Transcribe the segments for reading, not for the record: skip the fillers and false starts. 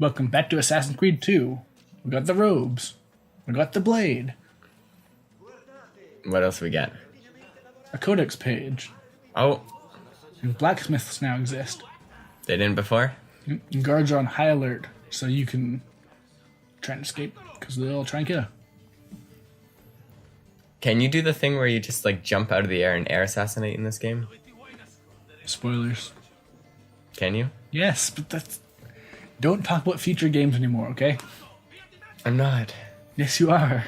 Welcome back to Assassin's Creed 2. We got the robes. We got the blade. What else we got? A codex page. Oh, And blacksmiths now exist. they didn't before? And guards are on high alert, so you can try and escape, because they'll try and kill you. Can you do the thing where you just like jump out of the air and air assassinate in this game? Spoilers. Can you? Yes, but that's... Don't talk about future games anymore, okay? I'm not. Yes, you are.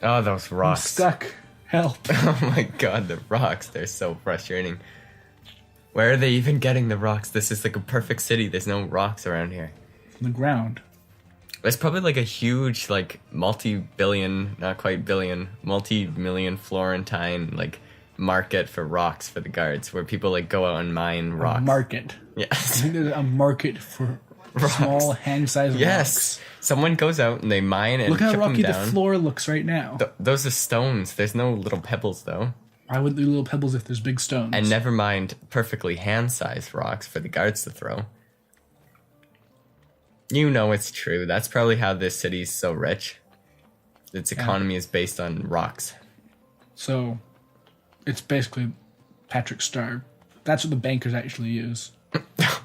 Oh, those I'm rocks. stuck. Help. Oh my god, the rocks. They're so frustrating. Where are they even getting the rocks? This is like a perfect city. There's no rocks around here. From the ground. There's probably like a huge, like, multi-billion, not quite billion, multi-million Florentine, like, market for rocks for the guards, where people, like, go out and mine rocks. A market. I Yes. think there's a market for Rocks. small hand-sized Yes. rocks. Someone goes out and they mine and Look how chip them rocky the down. floor looks right now. Those are stones. There's no little pebbles, though. Why would there be little pebbles if there's big stones? And never mind perfectly hand-sized rocks for the guards to throw. You know it's true. That's probably how this city's so rich. Its economy is based on rocks. So, it's basically Patrick Star. That's what the bankers actually use.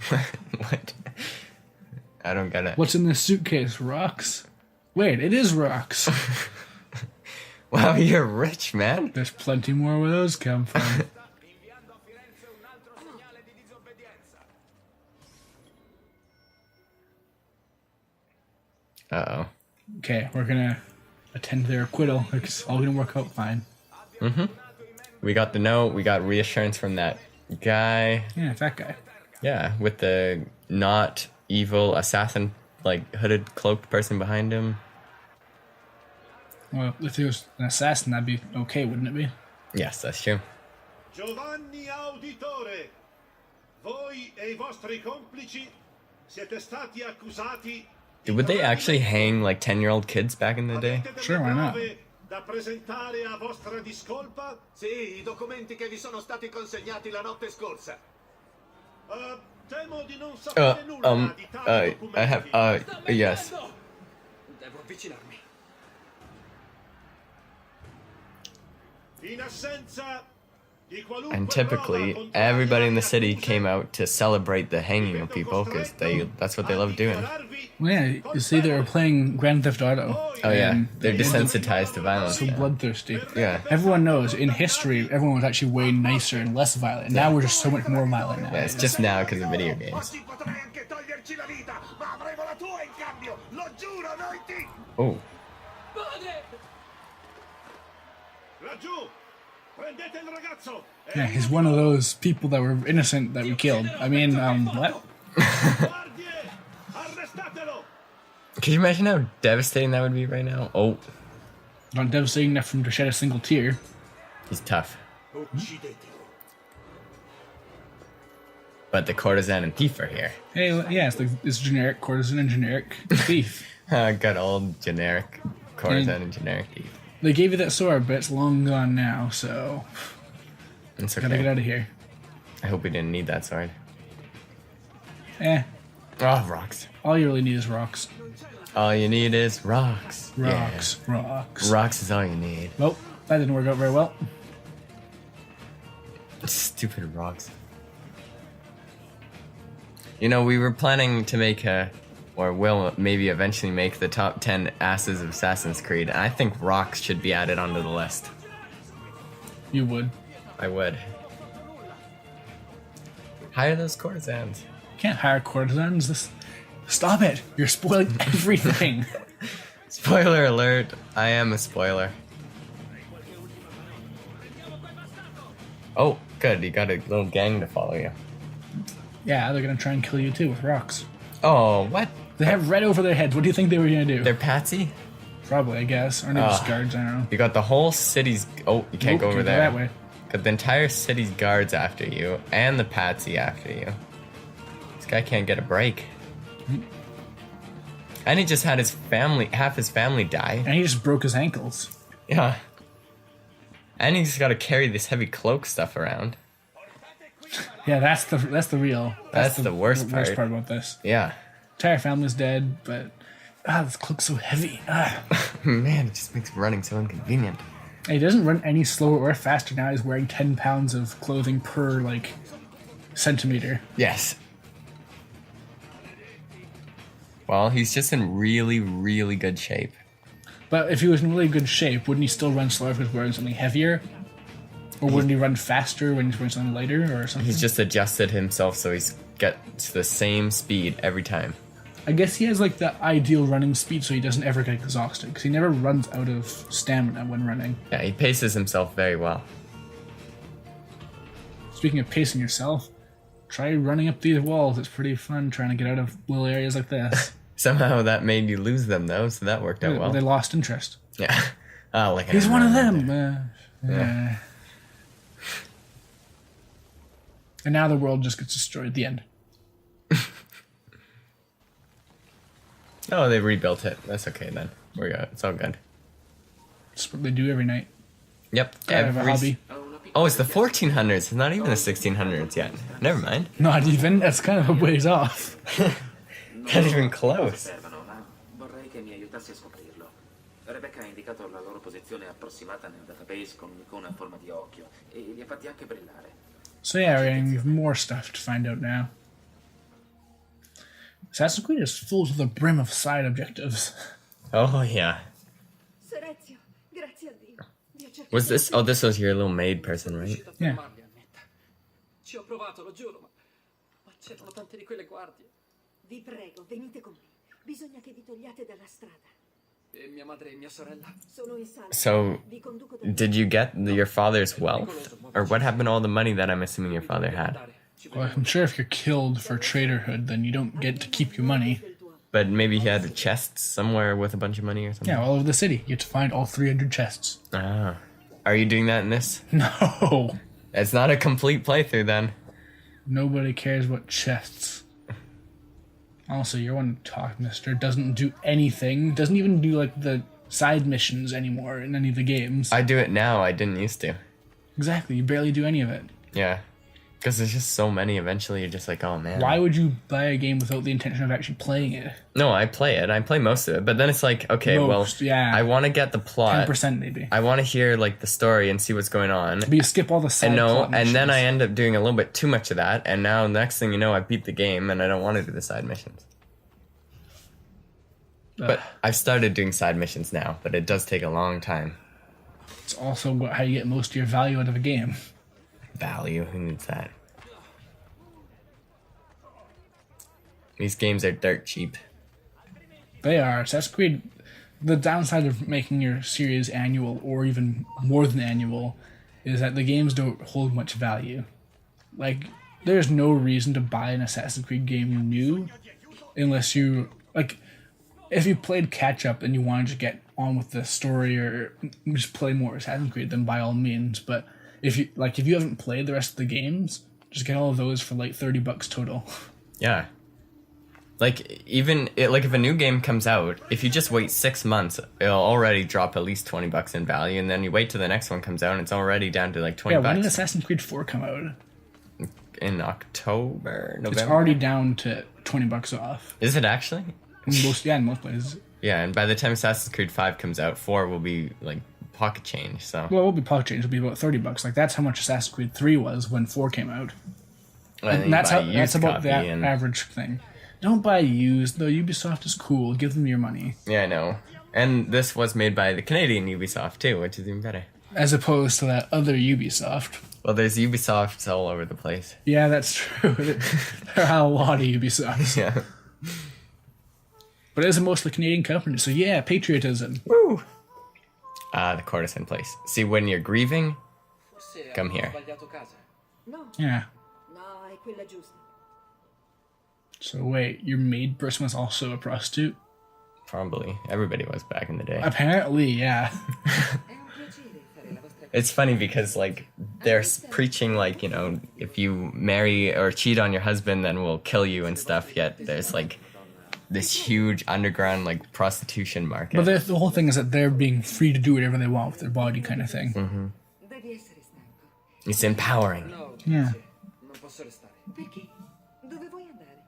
What? I don't get it. What's in this suitcase? Rocks? Wait, it is rocks. Wow, you're rich, man. There's plenty more where those come from. Uh-oh. Okay, we're gonna attend to their acquittal. It's all gonna work out fine. We got the note. We got reassurance from that guy. Yeah, that guy. Yeah, with the not evil assassin, like, hooded, cloaked person behind him. Well, if he was an assassin, that'd be okay, wouldn't it be? Yes, that's true. Giovanni Auditore, voi e I vostri complici siete stati accusati. Would they actually hang, like, 10-year-old kids back in the day? Avete delle Sure, why not? prove da presentare a vostra discolpa? Sì, I documenti che vi sono stati consegnati la notte scorsa. Temo di non sapere nulla di tali documenti. I have, yes. Devo avvicinarmi. In assenza di qualunque And prova typically, contraria everybody in the alle city accuse, came out to celebrate the hanging of people, because that's what they love doing. dichiararvi Well, yeah, you see, they were playing Grand Theft Auto. Oh yeah, and they're desensitized to violence. so now. bloodthirsty. Yeah. Everyone knows, in history, everyone was actually way nicer and less violent. Now we're just so much more violent now. Yeah, it's just now because of video games. Oggi potrei anche toglierci la vita, ma avremo la tua in cambio. Lo giuro, noi ti... Oh, Laggiù, prendete il ragazzo. Yeah, he's one of those people that were innocent that we killed. I mean, what? Guardie, arrestatelo. can you imagine how devastating that would be right now? Oh, Not devastating enough for him to shed a single tear. he's tough. Uccidetelo. But the courtesan and thief are here. Hey, yeah, it's like it's generic courtesan and generic thief. Good old generic courtesan and generic thief. They gave you that sword, but it's long gone now, so It's gotta get okay. out of here. I hope we didn't need that sword. Eh, Oh, rocks. all you really need is rocks. All you need is rocks. Rocks, rocks. Yeah. Rocks is all you need. Well, that didn't work out very well. Stupid rocks. You know, we were planning to make or will maybe eventually make the top 10 asses of Assassin's Creed, and I think rocks should be added onto the list. You would. I would. Hire those courtesans. Can't hire courtesans. Stop it! You're spoiling everything. Spoiler alert, I am a spoiler. Oh, good, you got a little gang to follow you. Yeah, they're gonna try and kill you too with rocks. Oh, what? They have red over their heads. What do you think they were gonna do? They're Patsy? Probably, I guess. Or maybe just guards, I don't know. You got the whole city's... Oh, you can't Nope, go over can't there. that way. Got the entire city's guards after you, and the Patsy after you. This guy can't get a break. And he just had his family, half his family die. And he just broke his ankles. Yeah. And he's got to carry this heavy cloak stuff around. Yeah, that's the real. That's the worst worst part. part about this. Yeah. entire family's dead, but this cloak's so heavy. Man, it just makes running so inconvenient. He doesn't run any slower or faster now. He's wearing 10 pounds of clothing per, like, centimeter. Yes. Well, he's just in really, really good shape. But if he was in really good shape, wouldn't he still run slower if he was wearing something heavier? Or wouldn't he run faster when he's wearing something lighter or something? He's just adjusted himself so he's gets the same speed every time. I guess he has, like, the ideal running speed so he doesn't ever get exhausted. Because he never runs out of stamina when running. Yeah, he paces himself very well. Speaking of pacing yourself, try running up these walls. It's pretty fun trying to get out of little areas like this. Somehow that made you lose them, though, so that worked out well. They lost interest. Yeah. Oh, look at He's him one of running them. Yeah. And now the world just gets destroyed at the end. Oh, they rebuilt it. That's okay then. We're good. It's all good. That's what they do every night. Yep. I have a hobby. Oh, it's the 1400s. It's not even the 1600s yet. Never mind. Not even. That's kind of a ways off. Not even close. Vorrei che mi aiutassi a scoprirlo. Rebecca ha indicato la loro posizione approssimata nel database con un'icona a forma di occhio e li ha fatti anche brillare. So yeah, we're gonna have more stuff to find out now. Assassin's Creed is full to the brim of side objectives. Oh, yeah. Sir Ezio, grazie a Dio. Vi ho cercato Was this... Oh, this was your little maid person, right? Yeah. Ci ho provato, lo giuro, ma c'erano tante di quelle guardie. Vi prego, venite con me. Bisogna che vi togliate dalla strada. E mia madre e mia sorella. Sono in sala. So, Vi conduco da did you get your father's wealth? Or what happened to all the money that I'm assuming your father had? Well, I'm sure if you're killed for traitorhood, then you don't get to keep your money. But maybe he had a chest somewhere with a bunch of money or something? Yeah, all over the city. You have to find all 300 chests. Ah. Are you doing that in this? No. It's not a complete playthrough then. Nobody cares what chests. Also, your one talk, mister, doesn't do anything. Doesn't even do, like, the side missions anymore in any of the games. I do it now. I didn't used to. Exactly. You barely do any of it. Yeah. Because there's just so many. Eventually, you're just like, oh, man. Why would you buy a game without the intention of actually playing it? No, I play it. I play most of it. But then it's like, okay, Most, well, yeah. I want to get the plot. 10% maybe. I want to hear, like, the story and see what's going on. But you skip all the side And no, plot and then missions. I end up doing a little bit too much of that. And now, next thing you know, I beat the game and I don't want to do the side missions. But I've started doing side missions now, but it does take a long time. It's also how you get most of your value out of a game. Value, who needs that? These games are dirt cheap. They are. Assassin's Creed, the downside of making your series annual or even more than annual is that the games don't hold much value. Like, there's no reason to buy an Assassin's Creed game new unless you, like, if you played catch up and you wanted to get on with the story or just play more Assassin's Creed, then by all means. But if you haven't played the rest of the games, just get all of those for like $30 total. Yeah. Like, even, like, if a new game comes out, if you just wait 6 months, it'll already drop at least $20 in value, and then you wait till the next one comes out, and it's already down to, like, $20. Yeah, when did Assassin's Creed 4 come out? In October, November? It's already down to $20 off. Is it actually? In most places. Yeah, and by the time Assassin's Creed 5 comes out, 4 will be, like, pocket change, so... Well, it will be pocket change. It'll be about $30. Like, that's how much Assassin's Creed 3 was when 4 came out. And that's about the average thing. Don't buy used, though. Ubisoft is cool. Give them your money. Yeah, I know. And this was made by the Canadian Ubisoft, too, which is even better. As opposed to that other Ubisoft. Well, there's Ubisofts all over the place. Yeah, that's true. There are a lot of Ubisofts. Yeah. But it is a mostly Canadian company, so yeah, patriotism. Woo! The courtesan place. See, when you're grieving, come here. No, Yeah. no, è quella giusta. So wait, your maid person was also a prostitute? Probably. Everybody was back in the day. Apparently, yeah. It's funny because, like, they're preaching, like, you know, if you marry or cheat on your husband, then we'll kill you and stuff, yet there's, like, this huge underground, like, prostitution market. But the whole thing is that they're being free to do whatever they want with their body kind of thing. Devi essere stanco. It's empowering. No, Yeah. non posso restare. Perché? Dove vuoi andare?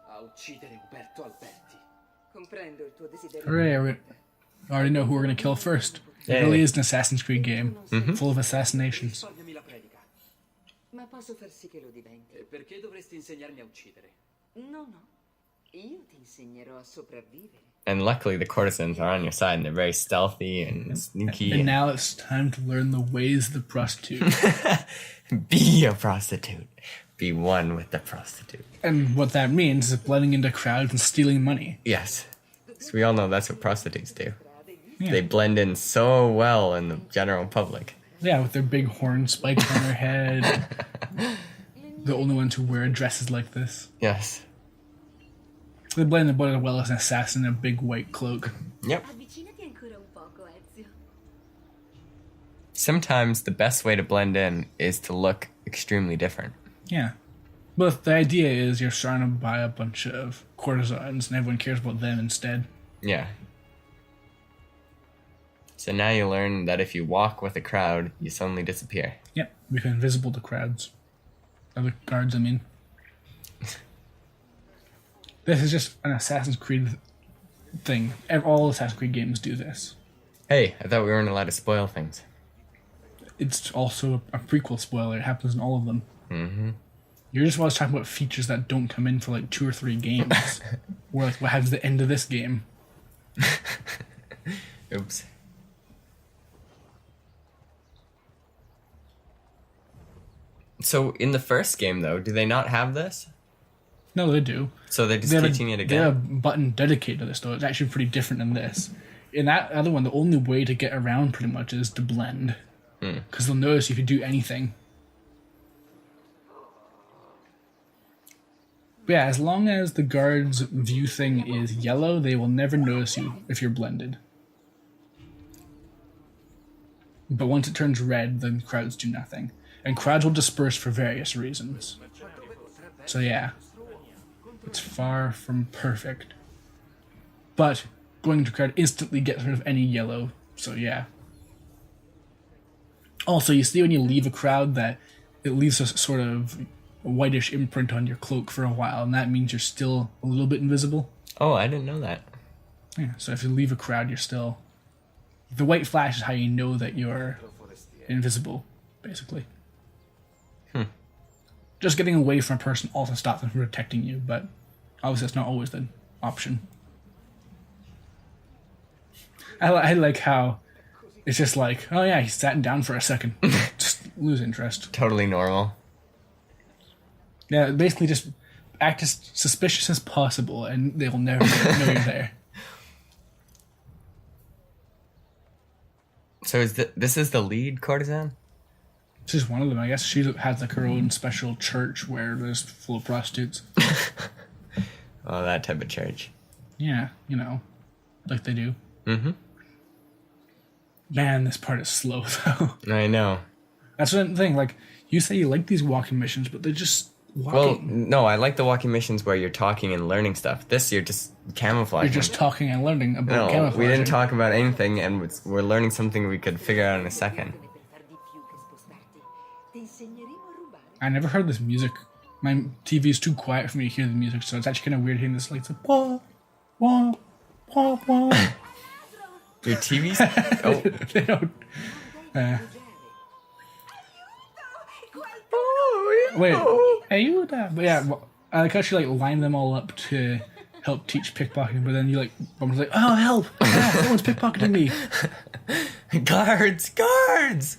A uccidere Uberto Alberti. Comprendo il tuo desiderio. Hooray, I already know who we're going to kill first. It Yay. really is an Assassin's Creed game, full of assassinations. Risparmiami la predica. Ma posso far sì che lo diventi. E perché dovresti insegnarmi a uccidere? No, no. Io ti insegnerò a sopravvivere. And luckily, the courtesans are on your side, and they're very stealthy and sneaky. And now it's time to learn the ways of the prostitute. Be a prostitute. Be one with the prostitute. And what that means is blending into crowds and stealing money. Yes. So we all know that's what prostitutes do. Yeah. They blend in so well in the general public. Yeah, with their big horn spikes on their head. The only ones who wear dresses like this. Yes. They blend in as well as an assassin in a big white cloak. Yep. Avvicinati ancora un poco, Ezio. Sometimes the best way to blend in is to look extremely different. Yeah. But the idea is you're surrounded by a bunch of courtesans and everyone cares about them instead. Yeah. So now you learn that if you walk with a crowd, you suddenly disappear. Yep, you become invisible to crowds. Other guards, I mean. This is just an Assassin's Creed thing. All Assassin's Creed games do this. Hey, I thought we weren't allowed to spoil things. It's also a prequel spoiler. It happens in all of them. Mm-hmm. You're just always talking about features that don't come in for like 2 or 3 games. Or like what happens at the end of this game. Oops. So in the first game, though, do they not have this? No, they do. So they're just They have teaching it They have a again? button dedicated to this, though. It's actually pretty different than this. In that other one, the only way to get around pretty much is to blend. Because they'll notice if you do anything. But yeah, as long as the guard's view thing is yellow, they will never notice you if you're blended. But once it turns red, then crowds do nothing. And crowds will disperse for various reasons. So yeah, it's far from perfect. But going to crowd instantly gets rid of any yellow, so yeah. Also, you see when you leave a crowd that it leaves a sort of whitish imprint on your cloak for a while, and that means you're still a little bit invisible. Oh, I didn't know that. Yeah, so if you leave a crowd, you're still... The white flash is how you know that you're invisible, basically. Just getting away from a person also stops them from protecting you, but obviously that's not always the option. I like how it's just like, oh yeah, he's sat down for a second. Just lose interest. Totally normal. Yeah, basically just act as suspicious as possible and they will never know you're there. So this is the lead courtesan? She's one of them, I guess. She has like her own special church where there's full of prostitutes. Oh, that type of church. Yeah, you know, like they do. Mm-hmm. Man, this part is slow though. I know. That's one thing. Like you say, you like these walking missions, but they're just walking. Well, no, I like the walking missions where you're talking and learning stuff. This, you're just camouflaging. You're just talking and learning about No, camouflage. we didn't talk about anything, and we're learning something we could figure out in a second. I never heard this music. My TV is too quiet for me to hear the music, so it's actually kind of weird hearing this. Like, it's like, wah, wah, wah, wah. Your TV's... Oh. They don't. Wait, ayuda. But yeah, I like how she like lined them all up to help teach pickpocketing, but then you like, Bummer's like, oh help! Ah, someone's pickpocketing me. Guards! Guards!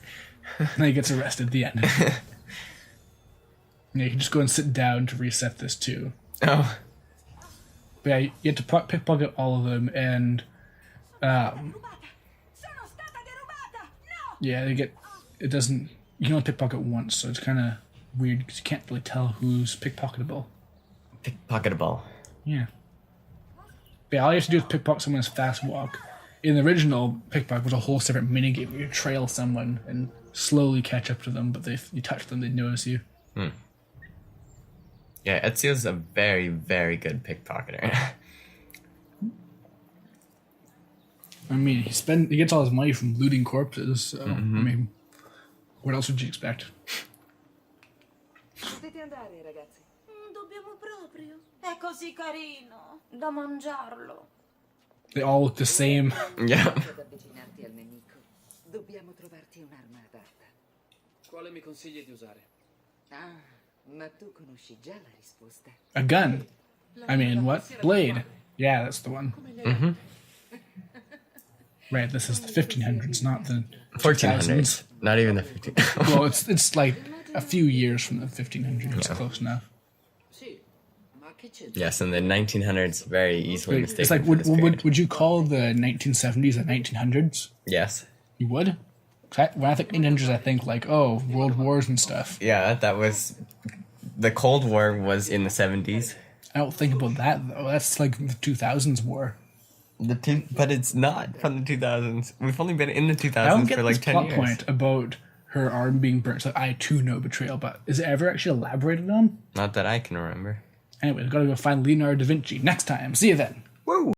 And then he gets arrested at the end. Yeah, you can just go and sit down to reset this too. Oh. But yeah, you have to pickpocket all of them, and yeah, they get. It doesn't. You can only pickpocket once, so it's kind of weird because you can't really tell who's pickpocketable. Pickpocketable. Yeah. But yeah, all you have to do is pickpocket someone's fast walk. In the original, pickpocket was a whole separate minigame where you trail someone and slowly catch up to them, but if you touch them, they notice you. Yeah, Ezio's a very, very good pickpocketer. I mean, he gets all his money from looting corpses, so, I mean, what else would you expect? Potete andare, ragazzi. Dobbiamo amo proprio. È così carino da mangiarlo. They all look the same. Yeah. Ad avvicinarti al nemico, dobbiamo trovarti un'arma adatta. Quale mi consigli di usare? Ah, ma tu conosci già la risposta. A gun. I mean, what? Blade. Yeah, that's the one. Right, this is the 1500s, not the 1400s. Not even the 15. Well, it's like a few years from the 1500s. It's close enough. Sì, ma che c'è? Yes, in the 1900s, very easily mistaken. It's like, for this period. would you call the 1970s the 1900s? Yes. You would? 'Cause when I think 1900s, I think like, oh, world wars and stuff. Yeah, that was. The Cold War was in the 70s. I don't think about that though. That's like the 2000s war. But it's not from the 2000s. We've only been in the I don't 2000s get for this like 10 plot years. point about her arm being burnt. So I too know betrayal, but is it ever actually elaborated on? Not that I can remember. Anyway, we've got to go find Leonardo da Vinci next time. See you then. Woo!